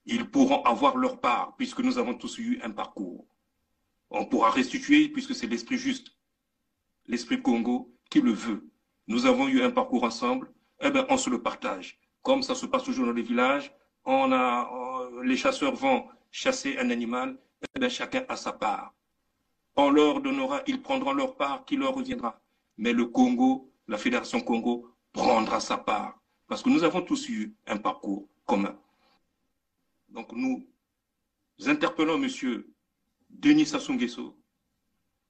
ils pourront avoir leur part, puisque nous avons tous eu un parcours. On pourra restituer, puisque c'est l'esprit juste, l'esprit Congo qui le veut. Nous avons eu un parcours ensemble, eh bien, on se le partage. Comme ça se passe toujours dans les villages, les chasseurs vont chasser un animal, eh bien, chacun a sa part. On leur donnera, ils prendront leur part qui leur reviendra. Mais le Congo, la Fédération Congo, prendra sa part. Parce que nous avons tous eu un parcours commun. Donc nous interpellons M. Denis Sassou Nguesso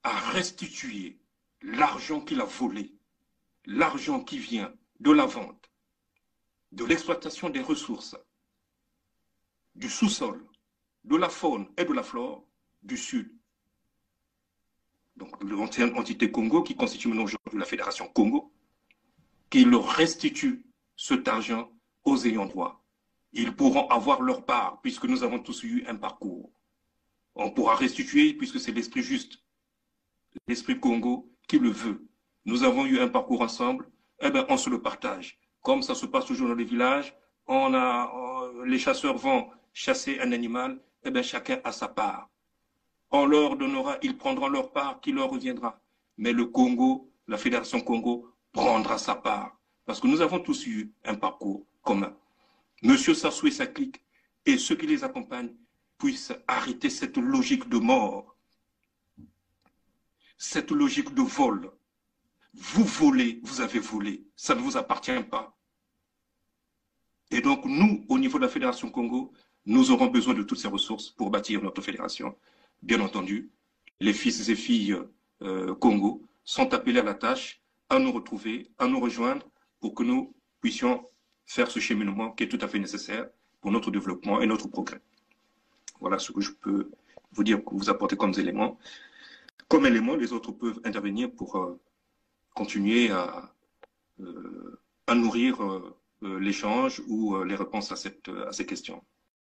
à restituer l'argent qu'il a volé, l'argent qui vient de la vente, de l'exploitation des ressources, du sous-sol, de la faune et de la flore du Sud. Donc l'entité Congo qui constitue maintenant aujourd'hui la Fédération Congo, qui leur restitue cet argent aux ayants droit. Ils pourront avoir leur part, puisque nous avons tous eu un parcours. On pourra restituer, puisque c'est l'esprit juste, l'esprit Congo qui le veut. Nous avons eu un parcours ensemble, eh bien, on se le partage. Comme ça se passe toujours dans les villages, les chasseurs vont chasser un animal, eh bien, chacun a sa part. On leur donnera, ils prendront leur part qui leur reviendra. Mais le Congo, la Fédération Congo, prendra sa part. Parce que nous avons tous eu un parcours commun. Monsieur Sassou et sa clique et ceux qui les accompagnent puissent arrêter cette logique de mort, cette logique de vol. Vous volez, vous avez volé, ça ne vous appartient pas. Et donc nous, au niveau de la Fédération Congo, nous aurons besoin de toutes ces ressources pour bâtir notre fédération. Bien entendu, les fils et filles Congo sont appelés à la tâche, à nous retrouver, à nous rejoindre pour que nous puissions faire ce cheminement qui est tout à fait nécessaire pour notre développement et notre progrès. Voilà ce que je peux vous dire, vous apporter comme éléments. Comme élément, les autres peuvent intervenir pour continuer à nourrir l'échange ou les réponses à ces questions.